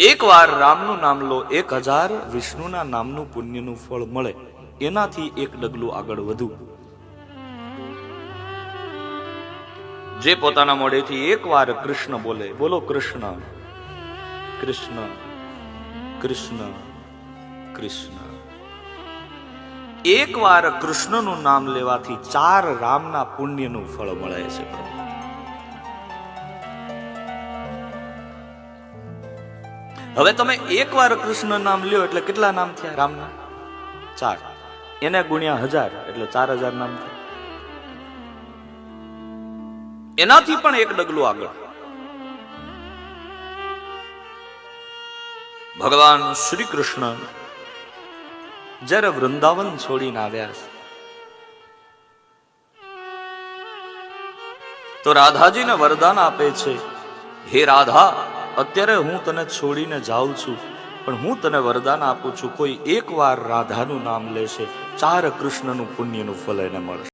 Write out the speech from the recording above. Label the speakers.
Speaker 1: એક વાર રામનું નામ લો, 1000 વિષ્ણુના નામનું પુણ્યનું ફળ મળે, એનાથી એક ડગલું આગળ વધુ. જે પોતાના મોઢેથી એક વાર કૃષ્ણ બોલે, બોલો કૃષ્ણ કૃષ્ણ કૃષ્ણ કૃષ્ણ. એક વાર કૃષ્ણનું નામ લેવાથી 4 રામના પુણ્યનું ફળ મળે છે. હવે તમે એક વાર કૃષ્ણ નામ લ્યો એટલે કેટલા નામ થયા રામના? 4. એને ગુણ્યા 1000 એટલે 4000 નામ થયા. એનાથી પણ એક ડગલું આગળ. ભગવાન શ્રી કૃષ્ણ જ્યારે વૃંદાવન છોડીને આવ્યા તો રાધાજીને વરદાન આપે છે, હે રાધા, અત્યારે હું તને છોડીને જાઉં છું, પણ હું તને વરદાન આપું છું, કોઈ એક વાર રાધાનું નામ લેશે, 4 કૃષ્ણનું પુણ્યનું ફળ એને મળશે.